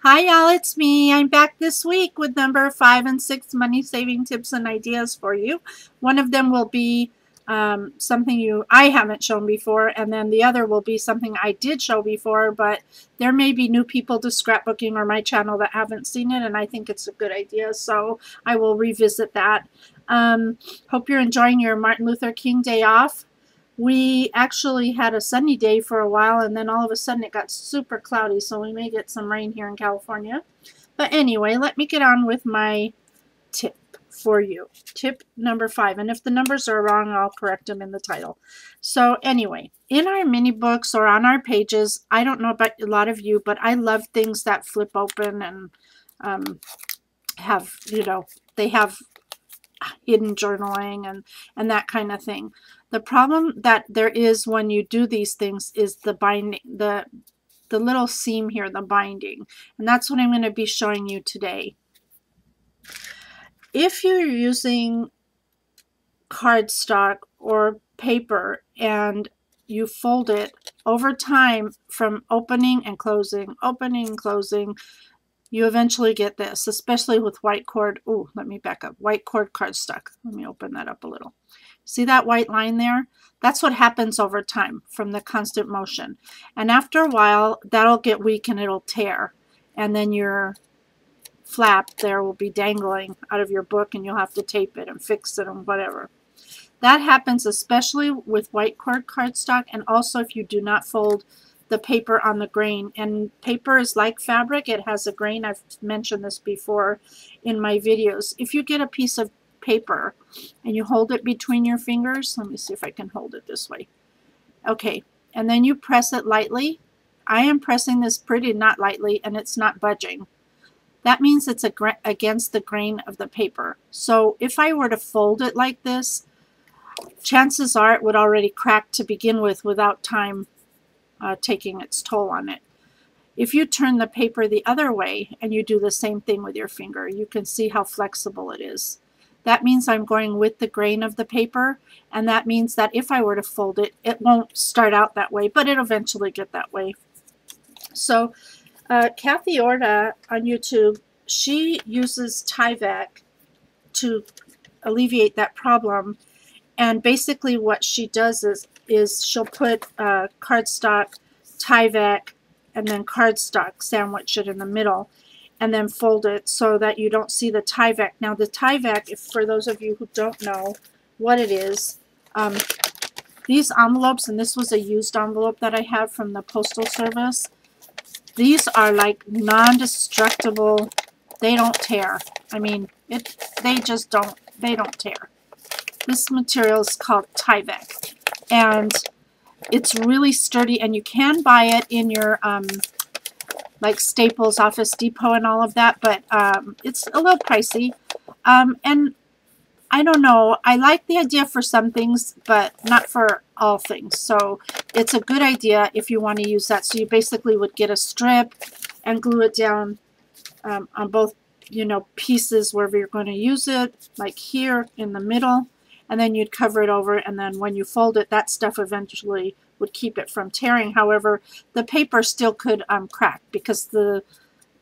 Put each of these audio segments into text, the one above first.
Hi y'all, it's me. I'm back this week with number 5 and 6 money saving tips and ideas for you. One of them will be something I haven't shown before, and then the other will be something I did show before, but there may be new people to scrapbooking or my channel that haven't seen it, and I think it's a good idea, so I will revisit that. Hope you're enjoying your Martin Luther King Day off. We actually had a sunny day for a while, and then all of a sudden it got super cloudy, so we may get some rain here in California. But anyway, let me get on with my tip for you. Tip number 5, and if the numbers are wrong, I'll correct them in the title. So anyway, in our mini books or on our pages, I don't know about a lot of you, but I love things that flip open and have, they have hidden journaling and that kind of thing. The problem that there is when you do these things is the binding, the little seam here, the binding, and that's what I'm going to be showing you today. If you're using cardstock or paper and you fold it over time from opening and closing, you eventually get this, especially with white cord. Oh, let me back up. White cord cardstock. Let me open that up a little. See that white line there? That's what happens over time from the constant motion. And after a while, that'll get weak and it'll tear. And then your flap there will be dangling out of your book and you'll have to tape it and fix it and whatever. That happens especially with white cord cardstock, and also if you do not fold the paper on the grain. And paper is like fabric. It has a grain. I've mentioned this before in my videos. If you get a piece of paper and you hold it between your fingers, let me see if I can hold it this way. Okay, and then you press it lightly. I am pressing this pretty not lightly, and it's not budging. That means it's against the grain of the paper. So if I were to fold it like this, chances are it would already crack to begin with without time taking its toll on it. If you turn the paper the other way and you do the same thing with your finger, you can see how flexible it is. That means I'm going with the grain of the paper, and that means that if I were to fold it, it won't start out that way, but it'll eventually get that way. So Kathy Orta on YouTube, she uses Tyvek to alleviate that problem, and basically what she does is she'll put cardstock, Tyvek, and then cardstock, sandwich it in the middle, and then fold it so that you don't see the Tyvek. Now the Tyvek, if for those of you who don't know what it is, these envelopes, and this was a used envelope that I have from the Postal Service, these are like non-destructible. They don't tear. I mean, they just don't tear. This material is called Tyvek, and it's really sturdy, and you can buy it in your like Staples, Office Depot, and all of that, but it's a little pricey. And I don't know, I like the idea for some things, but not for all things. So it's a good idea if you want to use that. So you basically would get a strip and glue it down on both, pieces wherever you're going to use it, like here in the middle, and then you'd cover it over, and then when you fold it, that stuff eventually would keep it from tearing. However, the paper still could crack because the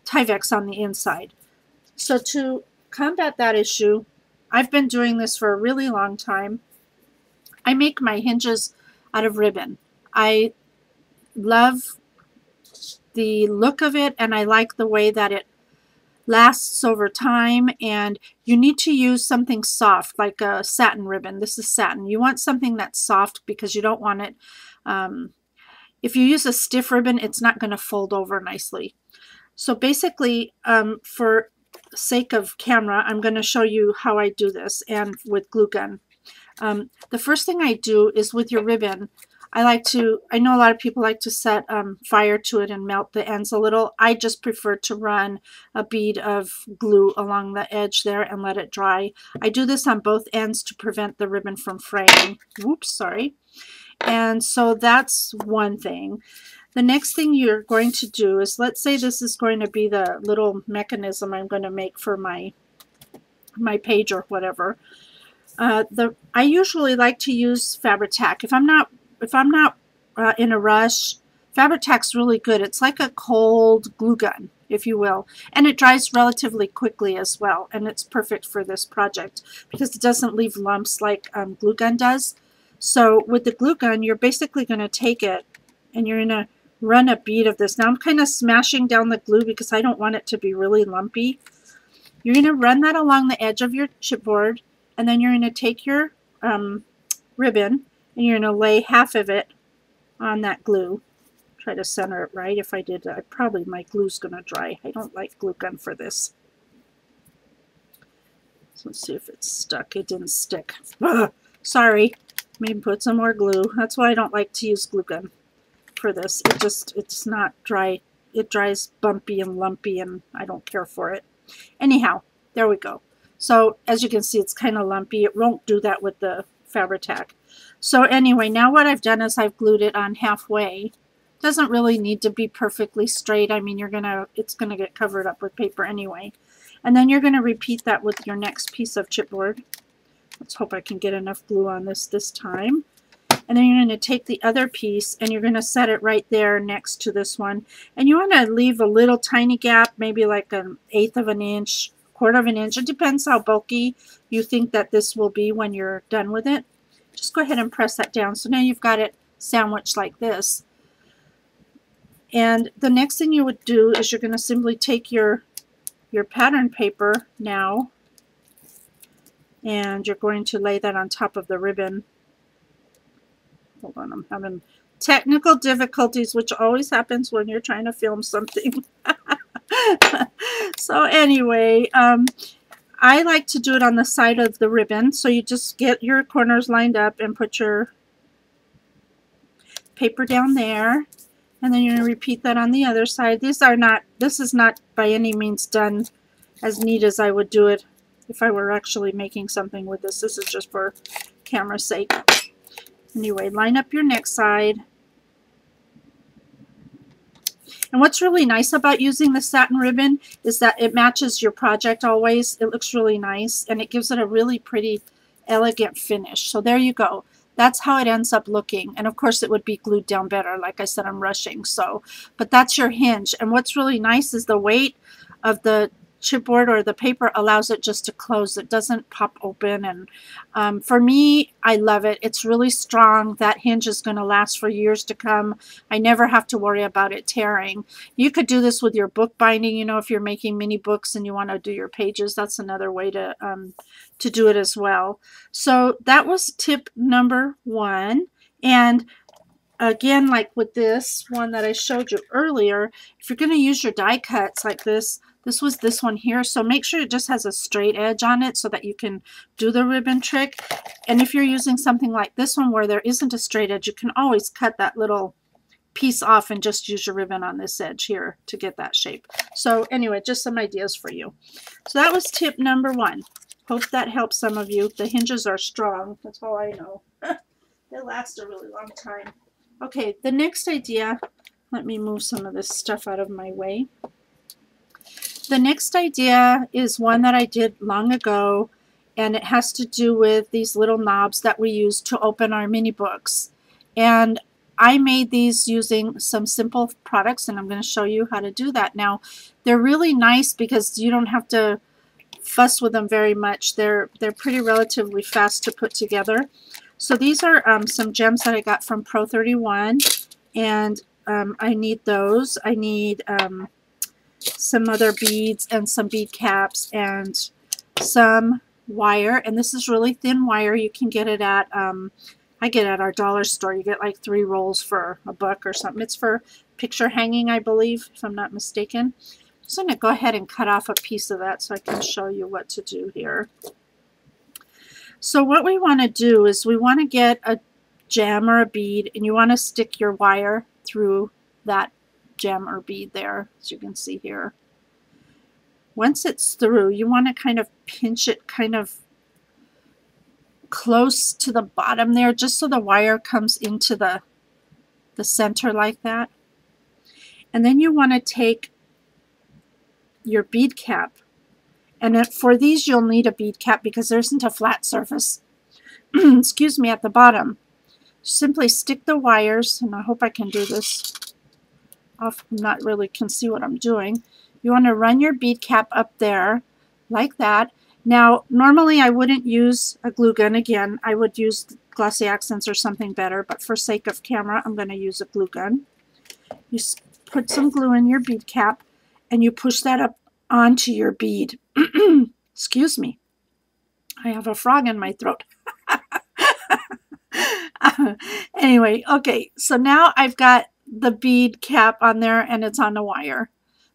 Tyvek's on the inside. So to combat that issue, I've been doing this for a really long time. I make my hinges out of ribbon. I love the look of it, and I like the way that it lasts over time, and you need to use something soft like a satin ribbon. This is satin. You want something that's soft because you don't want it, if you use a stiff ribbon, it's not going to fold over nicely. So basically, for sake of camera, I'm going to show you how I do this, and with glue gun. The first thing I do is with your ribbon, I know a lot of people like to set fire to it and melt the ends a little. I just prefer to run a bead of glue along the edge there and let it dry. I do this on both ends to prevent the ribbon from fraying. Whoops, sorry. And so that's one thing. The next thing you're going to do is, let's say this is going to be the little mechanism I'm going to make for my page or whatever. I usually like to use Fabri-Tac. If I'm not in a rush, Fabri-Tac's really good. It's like a cold glue gun. if you will. And it dries relatively quickly as well, and it's perfect for this project because it doesn't leave lumps like glue gun does. So with the glue gun, you're basically going to take it and you're going to run a bead of this. Now I'm kind of smashing down the glue because I don't want it to be really lumpy. You're going to run that along the edge of your chipboard, and then you're going to take your ribbon and you're going to lay half of it on that glue. Try to center it right. If I did, probably my glue's going to dry. I don't like glue gun for this. So let's see if it's stuck. It didn't stick. Ugh, sorry. Maybe put some more glue. That's why I don't like to use glue gun for this. It's not dry. It dries bumpy and lumpy, and I don't care for it. Anyhow, there we go. So as you can see, it's kind of lumpy. It won't do that with the Fabri-Tac. So anyway, now what I've done is I've glued it on halfway. Doesn't really need to be perfectly straight. I mean, it's gonna get covered up with paper anyway. And then you're gonna repeat that with your next piece of chipboard. Let's hope I can get enough glue on this time. And then you're gonna take the other piece and you're gonna set it right there next to this one. And you wanna leave a little tiny gap, maybe like 1/8 of an inch, 1/4 of an inch. It depends how bulky you think that this will be when you're done with it. Just go ahead and press that down. So now you've got it sandwiched like this. And the next thing you would do is you're going to simply take your pattern paper now, and you're going to lay that on top of the ribbon. Hold on, I'm having technical difficulties, which always happens when you're trying to film something. So anyway, I like to do it on the side of the ribbon. So you just get your corners lined up and put your paper down there. And then you're going to repeat that on the other side. This is not by any means done as neat as I would do it if I were actually making something with this. This is just for camera's sake. Anyway, line up your next side. And what's really nice about using the satin ribbon is that it matches your project always. It looks really nice, and it gives it a really pretty, elegant finish. So there you go. That's how it ends up looking. And of course it would be glued down better. Like I said, I'm rushing. But that's your hinge. And what's really nice is the weight of the chipboard or the paper allows it just to close. It doesn't pop open. And for me, I love it. It's really strong. That hinge is going to last for years to come. I never have to worry about it tearing. You could do this with your book binding. You know, if you're making mini books and you want to do your pages, that's another way to do it as well. So that was tip number 1. And again, like with this one that I showed you earlier, if you're going to use your die cuts like this was this one here. So make sure it just has a straight edge on it so that you can do the ribbon trick. And if you're using something like this one where there isn't a straight edge, you can always cut that little piece off and just use your ribbon on this edge here to get that shape. So anyway, just some ideas for you. So that was tip number 1. Hope that helps some of you. The hinges are strong. That's all I know. They last a really long time. Okay, the next idea, let me move some of this stuff out of my way. The next idea is one that I did long ago, and it has to do with these little knobs that we use to open our mini books. And I made these using some simple products, and I'm going to show you how to do that. Now, they're really nice because you don't have to fuss with them very much. They're pretty relatively fast to put together. So these are some gems that I got from Pro 31, and I need those. I need some other beads and some bead caps and some wire, and this is really thin wire. You can get it at I get it at our dollar store. You get like 3 rolls for $1 or something. It's for picture hanging, I believe, if I'm not mistaken. I'm just going to go ahead and cut off a piece of that so I can show you what to do here. So what we want to do is we want to get a gem or a bead, and you want to stick your wire through that gem or bead there, as you can see here. Once it's through, you want to kind of pinch it kind of close to the bottom there, just so the wire comes into the center like that. And then you want to take your bead cap, and for these you'll need a bead cap because there isn't a flat surface excuse me, at the bottom. Simply stick the wires, and I hope I can do this off, not really can see what I'm doing. You want to run your bead cap up there like that. Now, normally I wouldn't use a glue gun again. I would use glossy accents or something better, but for sake of camera, I'm going to use a glue gun. You put some glue in your bead cap and you push that up onto your bead. Excuse me. I have a frog in my throat. Anyway, okay, so now I've got the bead cap on there and it's on the wire.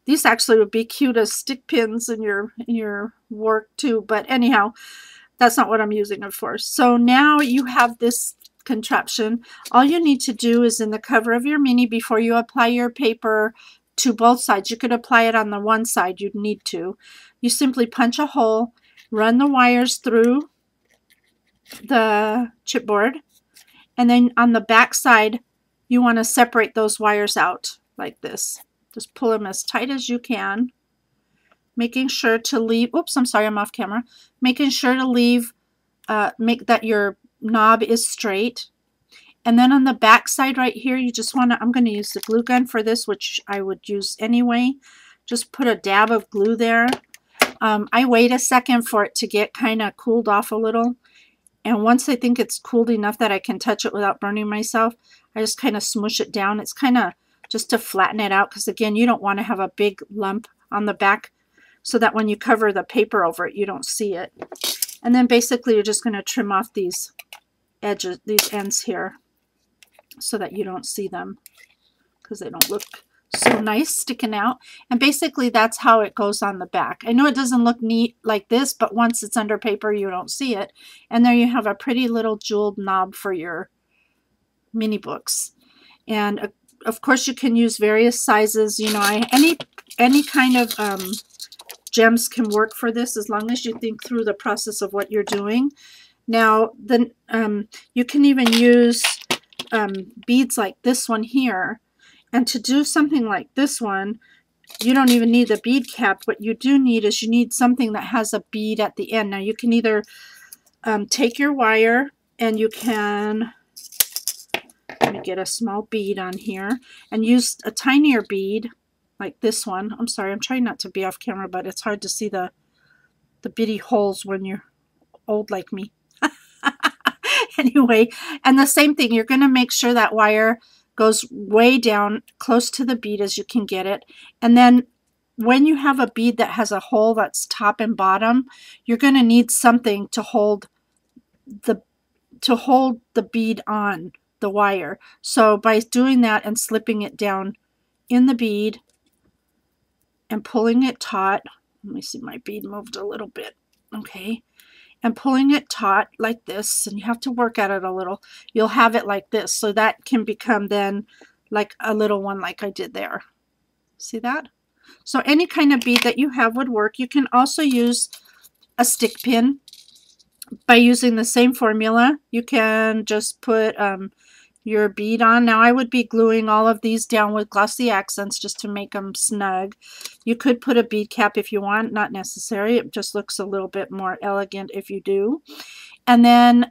These actually would be cute as stick pins in your work too, but anyhow, that's not what I'm using it for. So now you have this contraption. All you need to do is in the cover of your mini, before you apply your paper to both sides, you could apply it on the one side, you'd need to. You simply punch a hole, run the wires through the chipboard, and then on the back side, you want to separate those wires out like this. Just pull them as tight as you can, making sure to leave, oops, I'm sorry, I'm off camera, making sure to leave, make that your knob is straight. And then on the back side right here, you just want to, I'm going to use the glue gun for this, which I would use anyway. Just put a dab of glue there. I wait a second for it to get kind of cooled off a little. And once I think it's cooled enough that I can touch it without burning myself, I just kind of smush it down. It's kind of just to flatten it out, because again, you don't want to have a big lump on the back so that when you cover the paper over it, you don't see it. And then basically you're just going to trim off these edges, these ends here, so that you don't see them, because they don't look so nice sticking out. And basically that's how it goes on the back. I know it doesn't look neat like this, but once it's under paper, you don't see it. And there you have a pretty little jeweled knob for your mini books. And of course you can use various sizes. You know, any kind of gems can work for this, as long as you think through the process of what you're doing. Now, then you can even use beads like this one here. And to do something like this one, you don't even need the bead cap. What you do need is you need something that has a bead at the end. Now you can either take your wire and you can, let me get a small bead on here, and use a tinier bead like this one. I'm sorry, I'm trying not to be off camera, but it's hard to see the bitty holes when you're old like me. Anyway, and the same thing, you're going to make sure that wire goes way down close to the bead as you can get it. And then when you have a bead that has a hole that's top and bottom, you're going to need something to hold the bead on the wire. So by doing that and slipping it down in the bead and pulling it taut, let me see, my bead moved a little bit. Okay. And pulling it taut like this, and you have to work at it a little, you'll have it like this. So that can become then like a little one like I did there. See that? So any kind of bead that you have would work. You can also use a stick pin by using the same formula. You can just put your bead on. Now I would be gluing all of these down with glossy accents just to make them snug. You could put a bead cap if you want, not necessary. It just looks a little bit more elegant if you do. And then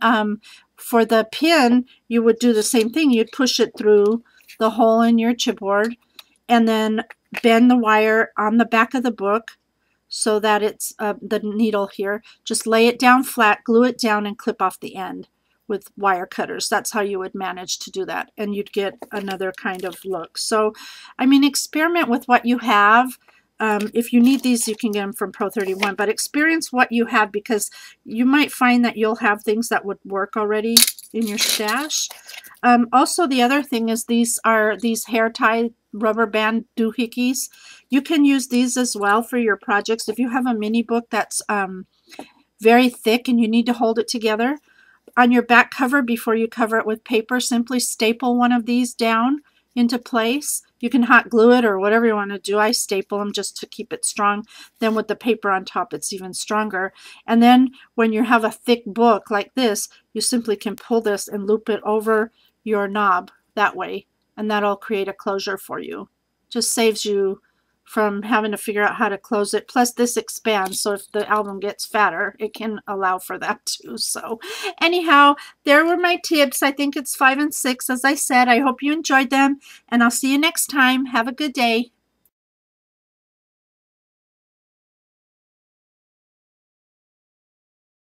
for the pin, you would do the same thing. You'd push it through the hole in your chipboard and then bend the wire on the back of the book so that it's the needle here. Just lay it down flat, glue it down, and clip off the end with wire cutters. That's how you would manage to do that, and you'd get another kind of look. So I mean, experiment with what you have. If you need these, you can get them from Pro 31, but experience what you have, because you might find that you'll have things that would work already in your stash. Also, the other thing is these are these hair tie rubber band doohickeys. You can use these as well for your projects. If you have a mini book that's very thick and you need to hold it together, on your back cover, before you cover it with paper, simply staple one of these down into place. You can hot glue it or whatever you want to do. I staple them just to keep it strong. Then with the paper on top, it's even stronger. And then when you have a thick book like this, you simply can pull this and loop it over your knob that way, and that'll create a closure for you. Just saves you from having to figure out how to close it. Plus this expands, so if the album gets fatter, it can allow for that too. So anyhow, there were my tips. I think it's 5 and 6. As I said, I hope you enjoyed them, and I'll see you next time. Have a good day.